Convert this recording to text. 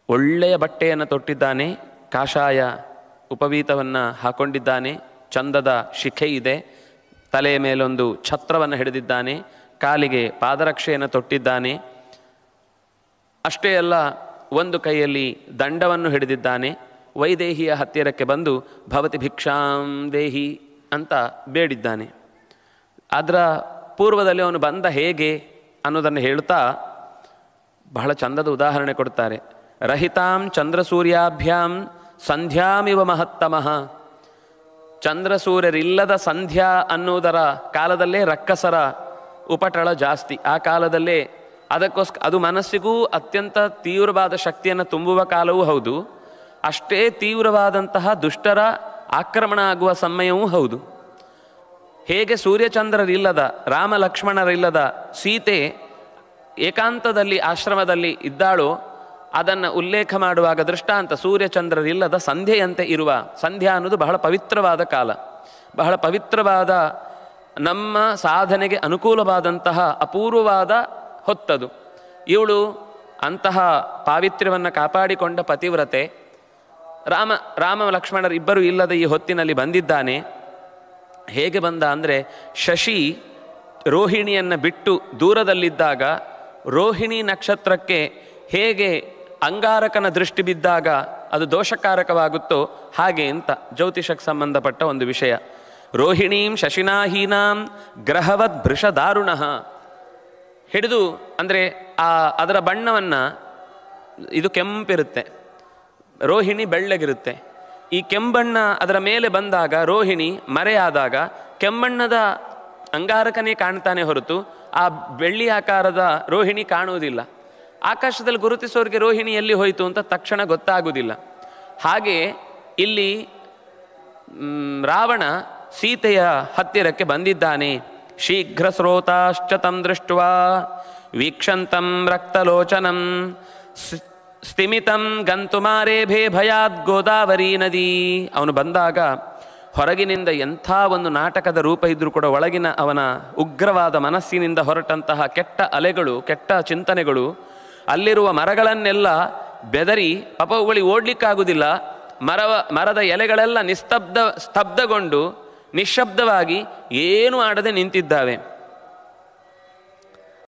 ಒಳ್ಳೆಯ ಬಟ್ಟೆಯನ್ನು ತೊಟ್ಟಿದ್ದಾನೆ, ಕಾಷಾಯ ಉಪವೀತವನ್ನು ಹಾಕೊಂಡಿದ್ದಾನೆ, ಚಂದದ ಶಿಖೆ ಇದೆ, ತಲೆಯ ಮೇಲೊಂದು ಛತ್ರವನ್ನು ಹಿಡಿದಿದ್ದಾನೆ, ಕಾಲಿಗೆ ಪಾದರಕ್ಷೆಯನ್ನು ತೊಟ್ಟಿದ್ದಾನೆ. ಅಷ್ಟೇ ಅಲ್ಲ, ಒಂದು ಕೈಯಲ್ಲಿ ದಂಡವನ್ನು ಹಿಡಿದಿದ್ದಾನೆ. ವೈದೇಹಿಯ ಹತ್ತಿರಕ್ಕೆ ಬಂದು ಭವತಿ ಭಿಕ್ಷಾಂ ದೇಹಿ ಅಂತ ಬೇಡಿದ್ದಾನೆ. ಅದರ ಪೂರ್ವದಲ್ಲಿ ಅವನು ಬಂದ ಹೇಗೆ ಅನ್ನೋದನ್ನು ಹೇಳ್ತಾ ಬಹಳ ಚಂದದ ಉದಾಹರಣೆ ಕೊಡ್ತಾರೆ. ರಹಿತಾಂ ಚಂದ್ರಸೂರ್ಯಾಭ್ಯಾಂ ಸಂಧ್ಯಾಮಿವ ಮಹತ್ತಮಃ. ಚಂದ್ರಸೂರ್ಯರಿಲ್ಲದ ಸಂಧ್ಯಾ ಅನ್ನುವುದರ ಕಾಲದಲ್ಲೇ ರಕ್ಕಸರ ಉಪಟಳ ಜಾಸ್ತಿ. ಆ ಕಾಲದಲ್ಲೇ ಅದು ಮನಸ್ಸಿಗೂ ಅತ್ಯಂತ ತೀವ್ರವಾದ ಶಕ್ತಿಯನ್ನು ತುಂಬುವ ಕಾಲವೂ ಹೌದು, ಅಷ್ಟೇ ತೀವ್ರವಾದಂತಹ ದುಷ್ಟರ ಆಕ್ರಮಣ ಆಗುವ ಸಮಯವೂ ಹೌದು. ಹೇಗೆ ಸೂರ್ಯಚಂದ್ರರಿಲ್ಲದ, ರಾಮ ಲಕ್ಷ್ಮಣರಿಲ್ಲದ ಸೀತೆ ಏಕಾಂತದಲ್ಲಿ ಆಶ್ರಮದಲ್ಲಿ ಇದ್ದಾಳೋ ಅದನ್ನು ಉಲ್ಲೇಖ ಮಾಡುವಾಗ ದೃಷ್ಟಾಂತ ಸೂರ್ಯಚಂದ್ರರಿಲ್ಲದ ಸಂಧ್ಯೆಯಂತೆ ಇರುವ. ಸಂಧ್ಯಾ ಅನ್ನೋದು ಬಹಳ ಪವಿತ್ರವಾದ ಕಾಲ, ಬಹಳ ಪವಿತ್ರವಾದ, ನಮ್ಮ ಸಾಧನೆಗೆ ಅನುಕೂಲವಾದಂತಹ ಅಪೂರ್ವವಾದ ಹೊತ್ತದು. ಇವಳು ಅಂತಹ ಪಾವಿತ್ರ್ಯವನ್ನು ಕಾಪಾಡಿಕೊಂಡ ಪತಿವ್ರತೆ. ರಾಮ ಲಕ್ಷ್ಮಣರಿಬ್ಬರು ಇಲ್ಲದ ಈ ಹೊತ್ತಿನಲ್ಲಿ ಬಂದಿದ್ದಾನೆ. ಹೇಗೆ ಬಂದ ಅಂದರೆ, ಶಶಿ ರೋಹಿಣಿಯನ್ನು ಬಿಟ್ಟು ದೂರದಲ್ಲಿದ್ದಾಗ ರೋಹಿಣಿ ನಕ್ಷತ್ರಕ್ಕೆ ಹೇಗೆ ಅಂಗಾರಕನ ದೃಷ್ಟಿ ಬಿದ್ದಾಗ ಅದು ದೋಷಕಾರಕವಾಗುತ್ತೋ ಹಾಗೆ ಅಂತ ಜ್ಯೋತಿಷಕ್ಕೆ ಸಂಬಂಧಪಟ್ಟ ಒಂದು ವಿಷಯ. ರೋಹಿಣೀಂ ಶಶಿನಾಹೀನಾಂ ಗ್ರಹವದ್ ಭೃಷ ದಾರುಣಃ ಹಿಡಿದು, ಅಂದರೆ ಅದರ ಬಣ್ಣವನ್ನು, ಇದು ಕೆಂಪಿರುತ್ತೆ, ರೋಹಿಣಿ ಬೆಳ್ಳಗಿರುತ್ತೆ. ಈ ಕೆಂಬಣ್ಣ ಅದರ ಮೇಲೆ ಬಂದಾಗ, ರೋಹಿಣಿ ಮರೆಯಾದಾಗ ಕೆಂಬಣ್ಣದ ಅಂಗಾರಕನೇ ಕಾಣ್ತಾನೆ ಹೊರತು ಆ ಬೆಳ್ಳಿ ಆಕಾರದ ರೋಹಿಣಿ ಕಾಣುವುದಿಲ್ಲ. ಆಕಾಶದಲ್ಲಿ ಗುರುತಿಸೋರಿಗೆ ರೋಹಿಣಿ ಎಲ್ಲಿ ಹೋಯಿತು ಅಂತ ತಕ್ಷಣ ಗೊತ್ತಾಗುವುದಿಲ್ಲ. ಹಾಗೆ ಇಲ್ಲಿ ರಾವಣ ಸೀತೆಯ ಹತ್ತಿರಕ್ಕೆ ಬಂದಿದ್ದಾನೆ. ಶೀಘ್ರ ಸ್ರೋತಾಶ್ಚ ತಂ ದೃಷ್ಟ್ವಾ ವೀಕ್ಷಂತಂ ರಕ್ತಲೋಚನಂ ಸ್ಥಿಮಿತಂ ಗಂತುಮಾರೇಭೇ ಭಯಾದ್ ಗೋದಾವರಿ ನದಿ. ಅವನು ಬಂದಾಗ ಹೊರಗಿನಿಂದ ಎಂಥ ಒಂದು ನಾಟಕದ ರೂಪ ಇದ್ರೂ ಕೂಡ ಒಳಗಿನ ಅವನ ಉಗ್ರವಾದ ಮನಸ್ಸಿನಿಂದ ಹೊರಟಂತಹ ಕೆಟ್ಟ ಅಲೆಗಳು, ಕೆಟ್ಟ ಚಿಂತನೆಗಳು ಅಲ್ಲಿರುವ ಮರಗಳನ್ನೆಲ್ಲ ಬೆದರಿ, ಪಾಪವುಗಳಿಗೆ ಓಡ್ಲಿಕ್ಕಾಗುವುದಿಲ್ಲ, ಮರದ ಎಲೆಗಳೆಲ್ಲ ಸ್ತಬ್ಧಗೊಂಡು ನಿಶ್ಶಬ್ದವಾಗಿ ಏನೂ ಆಡದೆ ನಿಂತಿದ್ದಾವೆ.